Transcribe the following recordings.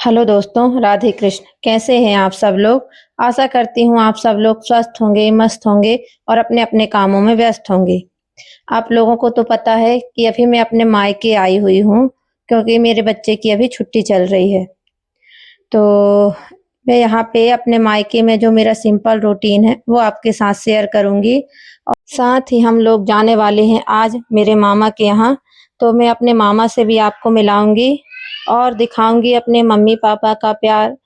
Hello दोस्तों, राधे कृष्ण। कैसे हैं आप सब लोग। आशा करती हूँ आप सब लोग स्वस्थ होंगे, मस्त होंगे और अपने अपने कामों में व्यस्त होंगे। आप लोगों को तो पता है कि अभी मैं अपने मायके आई हुई हूँ, क्योंकि मेरे बच्चे की अभी छुट्टी चल रही है। तो मैं यहाँ पे अपने मायके में जो मेरा सिंपल रूटीन है वो आपके साथ शेयर करूँगी। और साथ ही हम लोग जाने वाले हैं आज मेरे मामा के यहाँ। तो मैं अपने मामा से भी आपको मिलाऊंगी और दिखाऊंगी अपने मम्मी पापा का प्यार,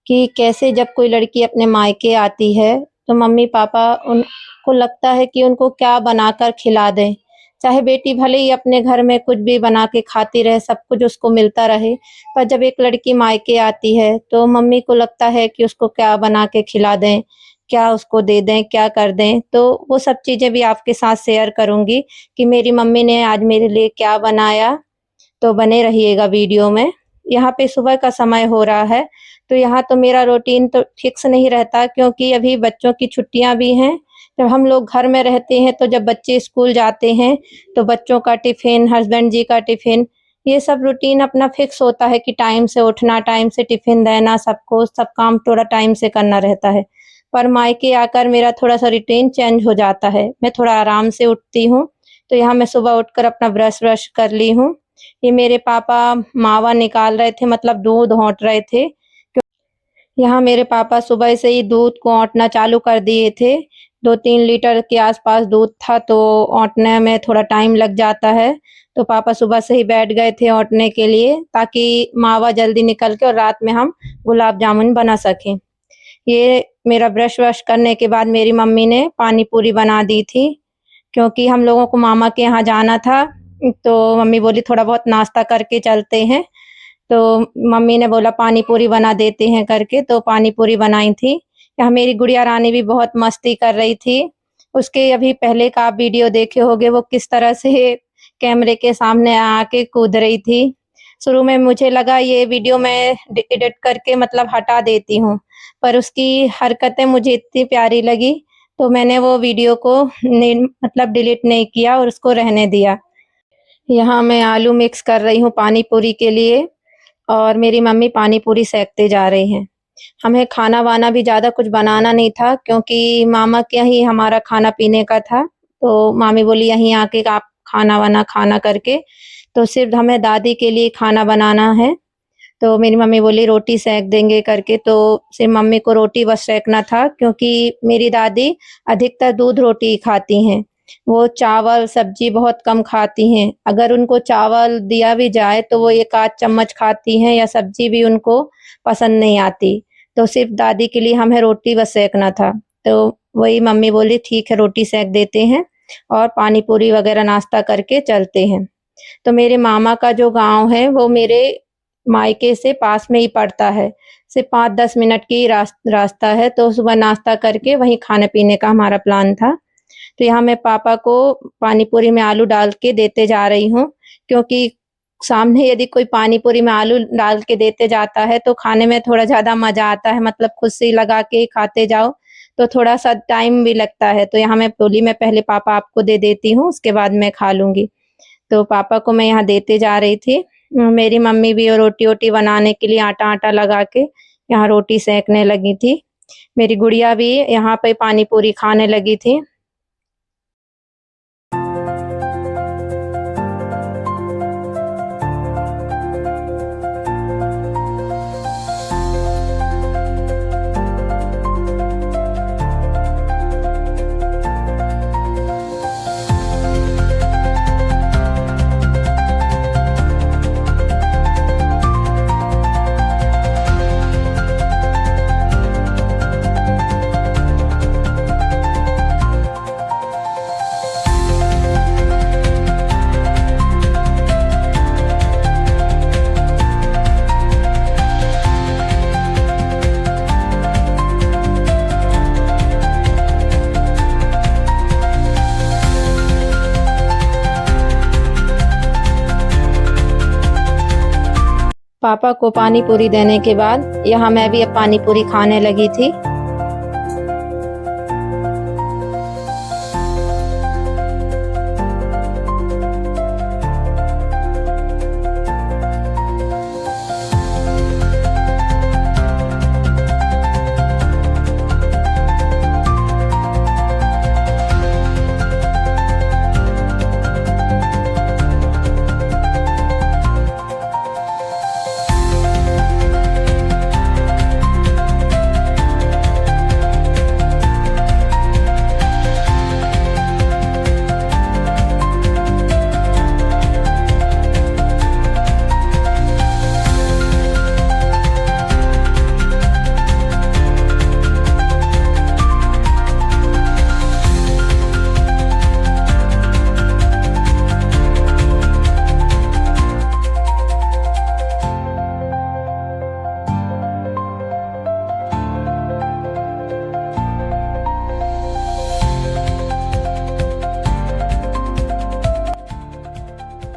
कि कैसे जब कोई लड़की अपने मायके आती है तो मम्मी पापा उनको लगता है कि उनको क्या बनाकर खिला दें। चाहे बेटी भले ही अपने घर में कुछ भी बना के खाती रहे, सब कुछ उसको मिलता रहे, पर जब एक लड़की मायके आती है तो मम्मी को लगता है कि उसको क्या बना के खिला दें, क्या उसको दे दें, क्या कर दें। तो वो सब चीज़ें भी आपके साथ शेयर करूँगी कि मेरी मम्मी ने आज मेरे लिए क्या बनाया। तो बने रहिएगा वीडियो में। यहाँ पे सुबह का समय हो रहा है, तो यहाँ तो मेरा रूटीन तो फिक्स नहीं रहता, क्योंकि अभी बच्चों की छुट्टियाँ भी हैं। जब हम लोग घर में रहते हैं तो जब बच्चे स्कूल जाते हैं तो बच्चों का टिफ़िन, हस्बैंड जी का टिफ़िन, ये सब रूटीन अपना फिक्स होता है कि टाइम से उठना, टाइम से टिफ़िन देना सबको, सब काम थोड़ा टाइम से करना रहता है। पर मायके आकर मेरा थोड़ा-सा रूटीन चेंज हो जाता है। मैं थोड़ा आराम से उठती हूँ, तो यहाँ मैं सुबह उठकर अपना ब्रश-व्रश कर ली हूँ। ये मेरे पापा मावा निकाल रहे थे, मतलब दूध औंट रहे थे। यहाँ मेरे पापा सुबह से ही दूध को औंटना चालू कर दिए थे। 2-3 लीटर के आसपास दूध था, तो औंटने में थोड़ा टाइम लग जाता है। तो पापा सुबह से ही बैठ गए थे औंटने के लिए, ताकि मावा जल्दी निकल के और रात में हम गुलाब जामुन बना सकें। ये मेरा ब्रश-व्रश करने के बाद मेरी मम्मी ने पानी पूरी बना दी थी, क्योंकि हम लोगों को मामा के यहाँ जाना था। तो मम्मी बोली थोड़ा बहुत नाश्ता करके चलते हैं। तो मम्मी ने बोला पानी पूरी बना देते हैं करके, तो पानी पूरी बनाई थी। यहाँ मेरी गुड़िया रानी भी बहुत मस्ती कर रही थी। उसके अभी पहले का आप वीडियो देखे होंगे, वो किस तरह से कैमरे के सामने आके कूद रही थी। शुरू में मुझे लगा ये वीडियो मैं एडिट करके मतलब हटा देती हूँ, पर उसकी हरकतें मुझे इतनी प्यारी लगी, तो मैंने वो वीडियो को मतलब डिलीट नहीं किया और उसको रहने दिया। यहाँ मैं आलू मिक्स कर रही हूँ पानी पूरी के लिए, और मेरी मम्मी पानी पूरी सेकते जा रही हैं। हमें खाना-वाना भी ज़्यादा कुछ बनाना नहीं था, क्योंकि मामा के यहाँ ही हमारा खाना-पीने का था। तो मामी बोली यहीं आके आप खाना-वाना खाना करके, तो सिर्फ़ हमें दादी के लिए खाना बनाना है। तो मेरी मम्मी बोली रोटी सेक देंगे करके, तो सिर्फ़ मम्मी को रोटी बस सेकना था, क्योंकि मेरी दादी अधिकतर दूध रोटी ही खाती हैं। वो चावल, सब्ज़ी बहुत कम खाती हैं। अगर उनको चावल दिया भी जाए तो वो 1 आध चम्मच खाती हैं, या सब्ज़ी भी उनको पसंद नहीं आती। तो सिर्फ़ दादी के लिए हमें रोटी बस सेकना था। तो वही मम्मी बोली ठीक है रोटी सेक देते हैं और पानी पूरी वग़ैरह नाश्ता करके चलते हैं। तो मेरे मामा का जो गाँव है वो मेरे मायके से पास में ही पड़ता है। सिर्फ़ 5-10 मिनट की रास्ता है, तो सुबह नाश्ता करके वहीं खाने-पीने का हमारा प्लान था। तो यहाँ मैं पापा को पानी पूरी में आलू डाल के देते जा रही हूँ, क्योंकि सामने यदि कोई पानी पूरी में आलू डाल के देते जाता है तो खाने में थोड़ा ज़्यादा मज़ा आता है, मतलब खुद से ही लगा के खाते जाओ, तो थोड़ा-सा टाइम भी लगता है। तो यहाँ मैं बोली मैं पहले पापा आपको दे देती हूँ, उसके बाद मैं खा लूँगी। तो पापा को मैं यहाँ देते जा रही थी। मेरी मम्मी भी रोटी-वोटी बनाने के लिए आटा-वाटा लगा के यहाँ रोटी सेकने लगी थी। मेरी गुड़िया भी यहाँ पे पानी पूरी खाने लगी थी। पापा को पानी पूरी देने के बाद यहाँ मैं भी अब पानी पूरी खाने लगी थी।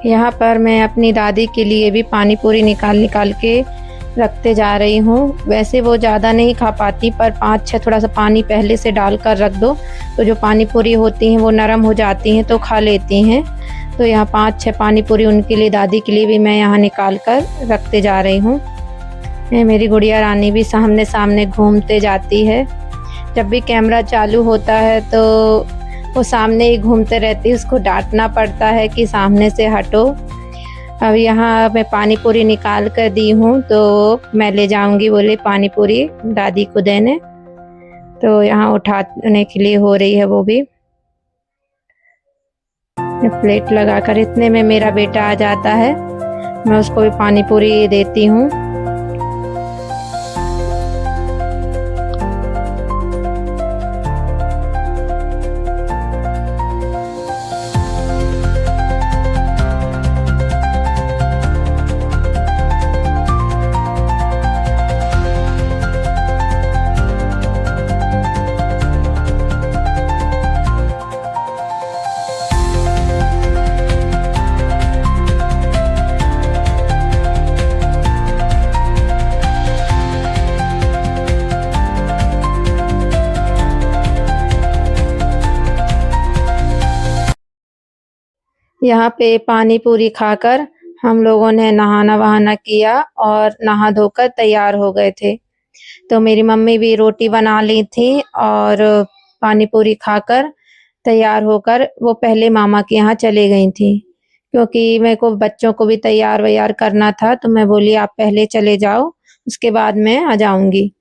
यहाँ पर मैं अपनी दादी के लिए भी पानी पूरी निकाल निकाल के रखते जा रही हूँ। वैसे वो ज़्यादा नहीं खा पाती, पर 5-6 थोड़ा सा पानी पहले से डालकर रख दो तो जो पानी पूरी होती हैं वो नरम हो जाती हैं तो खा लेती हैं। तो यहाँ 5-6 पानी पूरी उनके लिए, दादी के लिए भी मैं यहाँ निकाल कर रखते जा रही हूँ। मेरी गुड़िया रानी भी सामने सामने घूमते जाती है। जब भी कैमरा चालू होता है तो वो सामने ही घूमते रहती है, उसको डांटना पड़ता है कि सामने से हटो। अब यहाँ मैं पानी पूरी निकाल कर दी हूँ तो मैं ले जाऊंगी बोले पानी पूरी दादी को देने। तो यहाँ उठाने के लिए हो रही है वो भी। प्लेट लगाकर इतने में मेरा बेटा आ जाता है, मैं उसको भी पानी पूरी देती हूँ। यहाँ पे पानी पूरी खाकर हम लोगों ने नहाना वहाना किया और नहा धोकर तैयार हो गए थे। तो मेरी मम्मी भी रोटी बना ली थी और पानी पूरी खाकर तैयार होकर वो पहले मामा के यहाँ चले गई थी, क्योंकि मेरे को बच्चों को भी तैयार वैयार करना था। तो मैं बोली आप पहले चले जाओ, उसके बाद मैं आ जाऊंगी।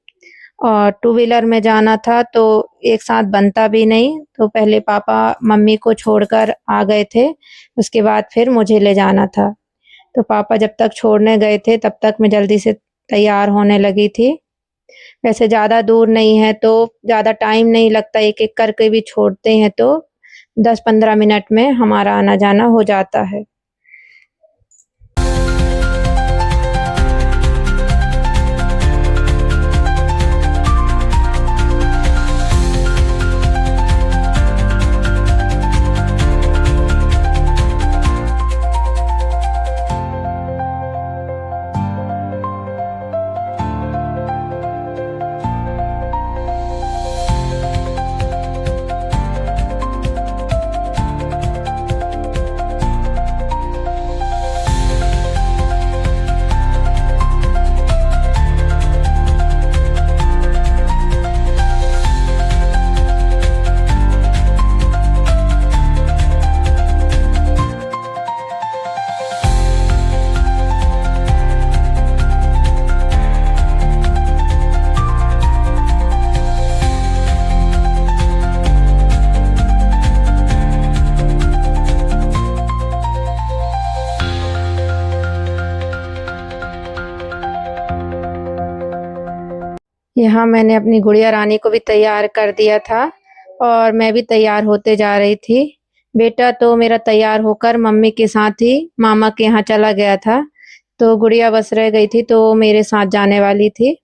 और टू व्हीलर में जाना था तो एक साथ बनता भी नहीं, तो पहले पापा मम्मी को छोड़कर आ गए थे, उसके बाद फिर मुझे ले जाना था। तो पापा जब तक छोड़ने गए थे तब तक मैं जल्दी से तैयार होने लगी थी। वैसे ज़्यादा दूर नहीं है तो ज़्यादा टाइम नहीं लगता, एक-एक करके भी छोड़ते हैं तो 10-15 मिनट में हमारा आना जाना हो जाता है। यहाँ मैंने अपनी गुड़िया रानी को भी तैयार कर दिया था और मैं भी तैयार होते जा रही थी। बेटा तो मेरा तैयार होकर मम्मी के साथ ही मामा के यहाँ चला गया था, तो गुड़िया बस रह गई थी तो मेरे साथ जाने वाली थी।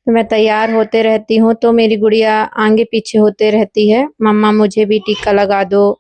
तो मैं तैयार होते रहती हूँ तो मेरी गुड़िया आगे पीछे होते रहती है, मम्मा मुझे भी टीका लगा दो।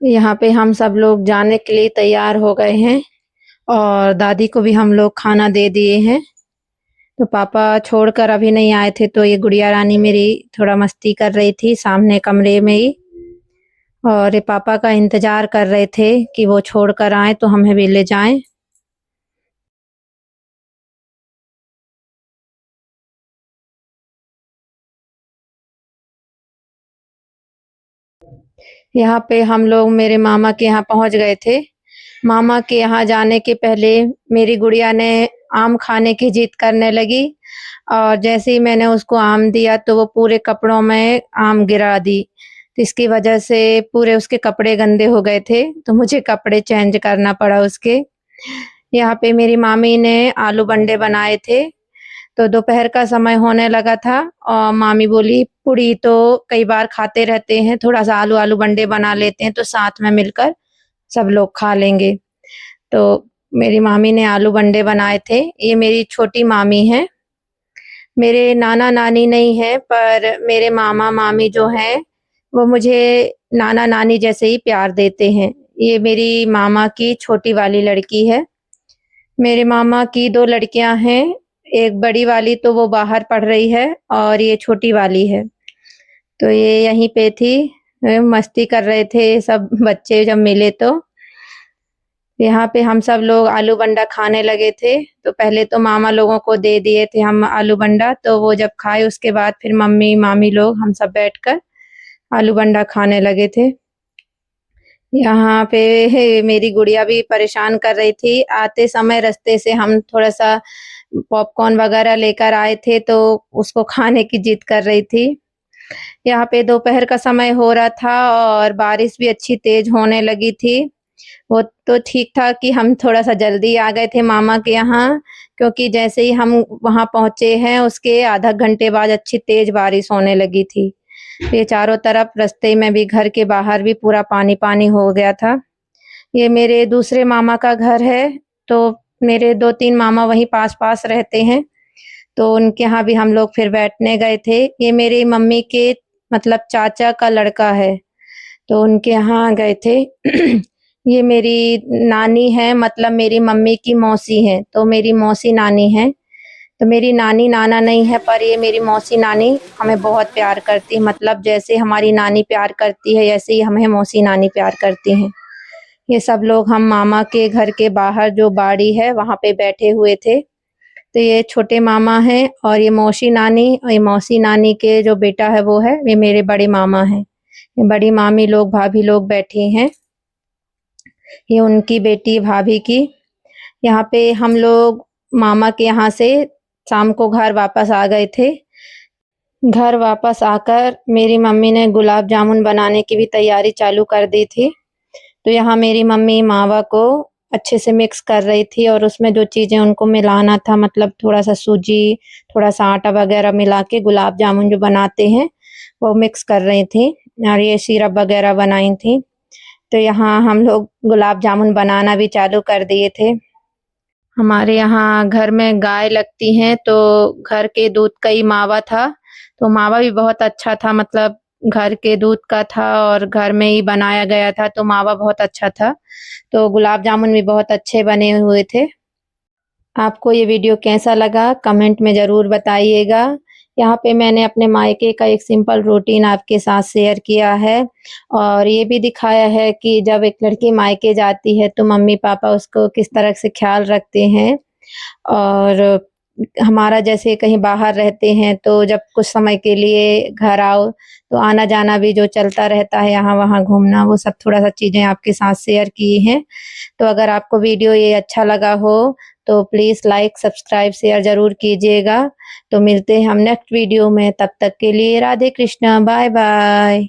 यहाँ पे हम सब लोग जाने के लिए तैयार हो गए हैं और दादी को भी हम लोग खाना दे दिए हैं। तो पापा छोड़कर अभी नहीं आए थे तो ये गुड़िया रानी मेरी थोड़ा मस्ती कर रही थी सामने कमरे में ही। और ये पापा का इंतजार कर रहे थे कि वो छोड़कर आए तो हमें भी ले जाएं। यहाँ पे हम लोग मेरे मामा के यहाँ पहुंच गए थे। मामा के यहाँ जाने के पहले मेरी गुड़िया ने आम खाने की जिद करने लगी और जैसे ही मैंने उसको आम दिया तो वो पूरे कपड़ों में आम गिरा दी। तो इसकी वजह से पूरे उसके कपड़े गंदे हो गए थे तो मुझे कपड़े चेंज करना पड़ा उसके। यहाँ पे मेरी मामी ने आलू बंडे बनाए थे। तो दोपहर का समय होने लगा था और मामी बोली पूड़ी तो कई बार खाते रहते हैं, थोड़ा सा आलू आलू बंडे बना लेते हैं तो साथ में मिलकर सब लोग खा लेंगे। तो मेरी मामी ने आलू बंडे बनाए थे। ये मेरी छोटी मामी है। मेरे नाना नानी नहीं है पर मेरे मामा मामी जो हैं वो मुझे नाना नानी जैसे ही प्यार देते हैं। ये मेरी मामा की छोटी वाली लड़की है। मेरे मामा की दो लड़कियां हैं। एक बड़ी वाली तो वो बाहर पढ़ रही है और ये छोटी वाली है। तो ये यहीं पे थी। मस्ती कर रहे थे सब बच्चे जब मिले तो। यहाँ पे हम सब लोग आलू बंडा खाने लगे थे। तो पहले तो मामा लोगों को दे दिए थे हम आलू बंडा, तो वो जब खाए उसके बाद फिर मम्मी मामी लोग हम सब बैठकर आलू बंडा खाने लगे थे। यहाँ पे मेरी गुड़िया भी परेशान कर रही थी। आते समय रास्ते से हम थोड़ा सा पॉपकॉर्न वगैरह लेकर आए थे तो उसको खाने की जिद कर रही थी। यहाँ पे दोपहर का समय हो रहा था और बारिश भी अच्छी तेज होने लगी थी। वो तो ठीक था कि हम थोड़ा सा जल्दी आ गए थे मामा के यहाँ, क्योंकि जैसे ही हम वहां पहुंचे हैं उसके आधा घंटे बाद अच्छी तेज बारिश होने लगी थी। ये चारों तरफ रास्ते में भी घर के बाहर भी पूरा पानी पानी हो गया था। ये मेरे दूसरे मामा का घर है। तो मेरे दो तीन मामा वहीं पास पास रहते हैं तो उनके यहाँ भी हम लोग फिर बैठने गए थे। ये मेरी मम्मी के मतलब चाचा का लड़का है तो उनके यहाँ गए थे। ये मेरी नानी है, मतलब मेरी मम्मी की मौसी है, तो मेरी मौसी नानी है। तो मेरी नानी नाना नहीं है पर ये मेरी मौसी नानी हमें बहुत प्यार करती है। मतलब जैसे हमारी नानी प्यार करती है ऐसे ही हमें मौसी नानी प्यार करती हैं। ये सब लोग हम मामा के घर के बाहर जो बाड़ी है वहां पे बैठे हुए थे। तो ये छोटे मामा हैं और ये मौसी नानी, और ये मौसी नानी के जो बेटा है वो है, ये मेरे बड़े मामा हैं। ये बड़ी मामी लोग भाभी लोग बैठी हैं। ये उनकी बेटी भाभी की। यहाँ पे हम लोग मामा के यहाँ से शाम को घर वापस आ गए थे। घर वापस आकर मेरी मम्मी ने गुलाब जामुन बनाने की भी तैयारी चालू कर दी थी। तो यहाँ मेरी मम्मी मावा को अच्छे से मिक्स कर रही थी और उसमें जो चीजें उनको मिलाना था, मतलब थोड़ा सा सूजी, थोड़ा सा आटा वगैरह मिला के गुलाब जामुन जो बनाते हैं वो मिक्स कर रही थी और ये सिरप वगैरह बनाई थी। तो यहाँ हम लोग गुलाब जामुन बनाना भी चालू कर दिए थे। हमारे यहाँ घर में गाय लगती हैं तो घर के दूध का ही मावा था। तो मावा भी बहुत अच्छा था, मतलब घर के दूध का था और घर में ही बनाया गया था तो मावा बहुत अच्छा था। तो गुलाब जामुन भी बहुत अच्छे बने हुए थे। आपको ये वीडियो कैसा लगा कमेंट में ज़रूर बताइएगा। यहाँ पे मैंने अपने मायके का एक सिंपल रूटीन आपके साथ शेयर किया है और ये भी दिखाया है कि जब एक लड़की मायके जाती है तो मम्मी पापा उसको किस तरह से ख्याल रखते हैं। और हमारा जैसे कहीं बाहर रहते हैं तो जब कुछ समय के लिए घर आओ तो आना जाना भी जो चलता रहता है, यहाँ वहाँ घूमना, वो सब थोड़ा सा चीज़ें आपके साथ शेयर की हैं। तो अगर आपको वीडियो ये अच्छा लगा हो तो प्लीज़ लाइक सब्सक्राइब शेयर ज़रूर कीजिएगा। तो मिलते हैं हम नेक्स्ट वीडियो में, तब तक के लिए राधे कृष्णा, बाय बाय।